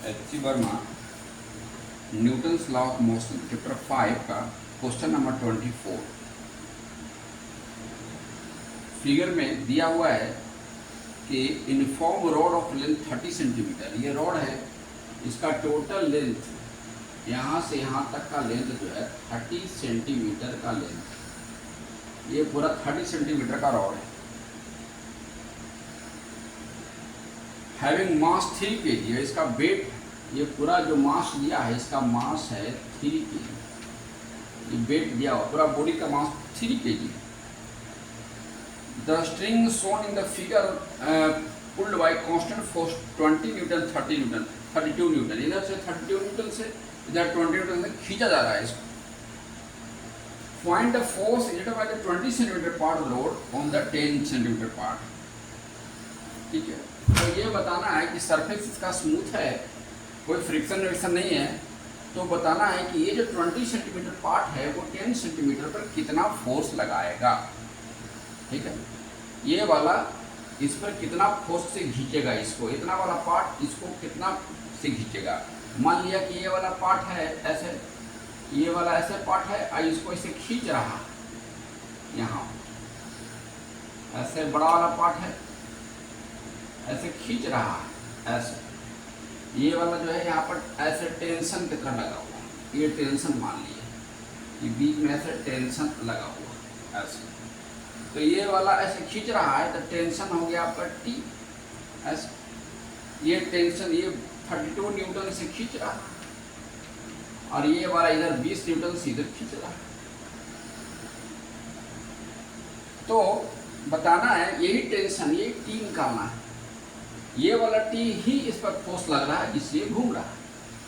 एच.सी. Verma Newton's law of motion chapter 5 का question number 24 figure में दिया हुआ है कि uniform rod of length 30 centimetre, ये रॉड है, इसका टोटल लेंथ यहाँ से यहाँ तक का लेंथ जो है 30 सेंटीमीटर का लेंथ, ये पूरा 30 सेंटीमीटर का रॉड है। हैविंग मास 3 kg है, इसका वेट, ये पूरा जो मास दिया है इसका मास है 3 kg, ये वेट दिया हुआ पूरा बॉडी का मास 3 kg। The string shown in the figure pulled bye constant force 20 Newton 30 Newton 32 Newton, इधर से 32 न्यूटन से इधर 20 न्यूटन से खींचा जा रहा है इसको। Find the force exerted by the 20 centimetre part of load on the 10 centimetre part. ठीक है, तो ये बताना है कि सरफेस इसका स्मूथ है, कोई फ्रिक्शन विक्शन नहीं है, तो बताना है कि ये जो 20 सेंटीमीटर पार्ट है वो 10 सेंटीमीटर पर कितना फोर्स लगाएगा। ठीक है, ये वाला इस पर कितना फोर्स से खींचेगा इसको, इतना वाला पार्ट इसको कितना से खींचेगा। मान लिया कि ये वाला पार्ट है ऐसे, ये वाला ऐसे पार्ट है और इसको ऐसे खींच रहा, यहाँ ऐसे बड़ा वाला पार्ट है ऐसे खींच रहा है ऐसे, ये वाला जो है यहाँ पर ऐसे टेंशन की तरह लगा हुआ, ये टेंशन मान लिया, ये बीच में ऐसे टेंशन लगा हुआ ऐसे, तो ये वाला ऐसे खींच रहा है तो टेंशन हो गया आपका T ऐसे, ये टेंशन ये 32 न्यूटन से खींच रहा है और ये वाला इधर 20 न्यूटन से इधर खींच रहा है। तो बताना है यही टेंशन, ये T निकालना है, ये वाला T ही इस पर फोर्स लग रहा है जिससे घूम रहा है,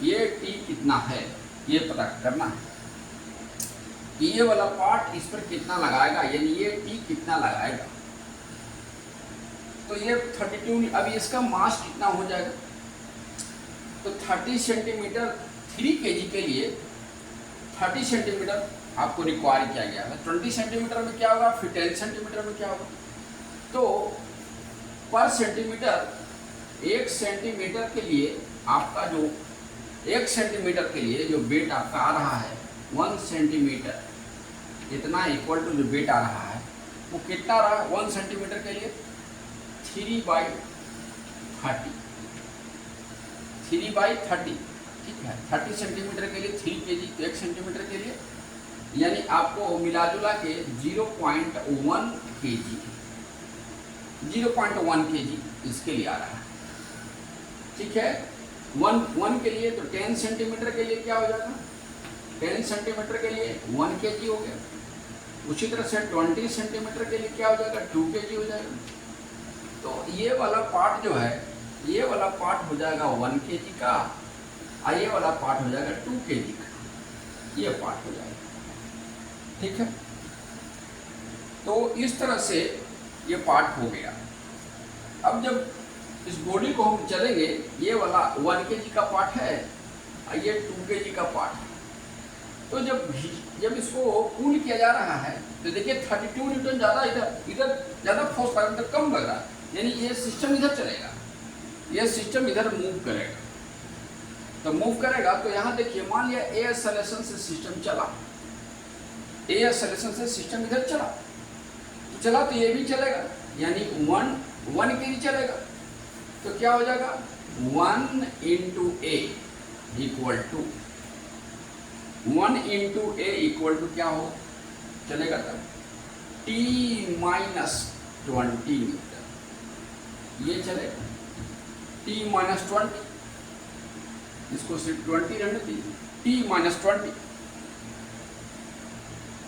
ये T कितना है ये पता करना है, ये वाला पार्ट इस पर कितना लगाएगा, यानी ये T कितना लगाएगा। तो ये 32, अभी इसका मास कितना हो जाएगा, तो 30 सेंटीमीटर 3 kg के लिए 30 सेंटीमीटर आपको रिक्वायर किया गया है। 20 सेंटीमीटर में क्या होगा, फिर 10 सेंटीमीटर में क्या होगा, तो पर सेंटीमीटर 1 सेंटीमीटर के लिए आपका जो 1 सेंटीमीटर के लिए जो वेट आपका आ रहा है 1 सेंटीमीटर, इतना इक्वल टू जो वेट आ रहा है वो कितना रहा 1 सेंटीमीटर के लिए 3/30, 3/30। ठीक है, 30 सेंटीमीटर के लिए 3 kg, तो 1 सेंटीमीटर के लिए यानी आपको मिला जुला के 0.1 kg, 0.1 kg इसके लिए आ रहा है। ठीक है, 1 के लिए तो 10 सेंटीमीटर के लिए क्या हो जाएगा, 10 सेंटीमीटर के लिए 1 kg हो गया। उसी तरह से 20 सेंटीमीटर के लिए क्या हो जाएगा 2 kg हो जाएगा। तो ये वाला पार्ट जो है, ये वाला पार्ट हो जाएगा 1 kg का और ये वाला पार्ट हो जाएगा 2 kg का, ये पार्ट हो जाएगा। ठीक है, तो इस तरह से ये पार्ट हो गया। अब जब इस बॉडी को हम चलेंगे, ये वाला 1 kg का पार्ट है और ये 2 kg का पार्ट है, तो जब इसको पुल किया जा रहा है तो देखिए 32 न्यूटन ज़्यादा, इधर ज़्यादा फोर्स लग रहा है, कम लग रहा है, यानी ये सिस्टम इधर चलेगा, ये सिस्टम इधर मूव करेगा। तो मूव करेगा तो यहाँ देखिए, मान लिया ए एक्सेलरेशन से सिस्टम चला, ए एक्सेलरेशन से सिस्टम इधर चला, तो चला तो ये भी चलेगा, यानी 1 kg चलेगा, तो क्या हो जाएगा 1 × A equal to 1 × A equal to क्या हो चलेगा तब T - 20 न्यूटन, ये चलेगा T - 20, इसको सिर्फ 20 रहने दीजिए, T - 20।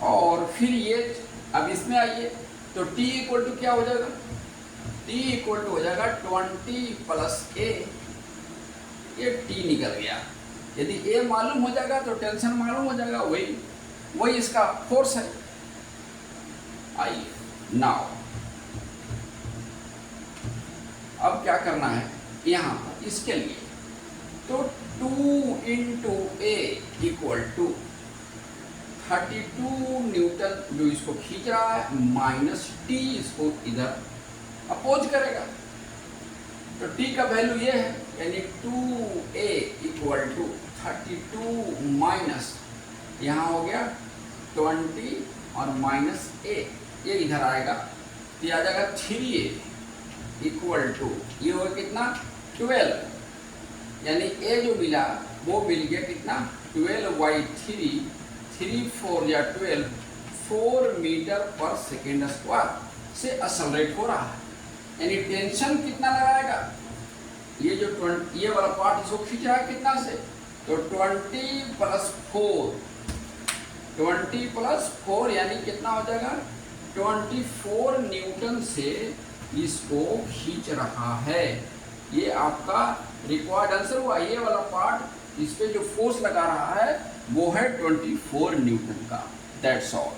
और फिर ये अब इसमें आइए तो T इक्वल टू क्या हो जाएगा, T इक्वल टू हो जाएगा 20 + A, ये T निकल गया। यदि A मालूम हो जाएगा तो टेंशन मालूम हो जाएगा, वही इसका फोर्स है। आइए नाउ अब क्या करना है यहाँ पर इसके लिए, तो 2 × A इक्वल टू 32 न्यूटन जो इसको खींच रहा है माइनस T इसको इधर अपोज करेगा, तो टी का वैल्यू ये है, यानी 2a इक्वल टू 32 माइनस यहाँ हो गया 20 और माइनस a, ये इधर आएगा तो ये आ जाएगा 3a इक्वल टू ये हो कितना 12, यानी a जो मिला वो मिल गया कितना 12/3, 3 4 या 12, 4 मीटर पर सेकेंड स्क्वायर से एक्सेलरेट हो रहा है। यानी टेंशन कितना लगाएगा, ये जो 20 ये वाला पार्ट इसको खींच रहा है कितना से, तो 20 प्लस 4 यानी कितना हो जाएगा 24 न्यूटन से इसको खींच रहा है। ये आपका रिक्वायर्ड आंसर हुआ। ये वाला पार्ट इस पे जो फोर्स लगा रहा है वो है 24 न्यूटन का। That's all.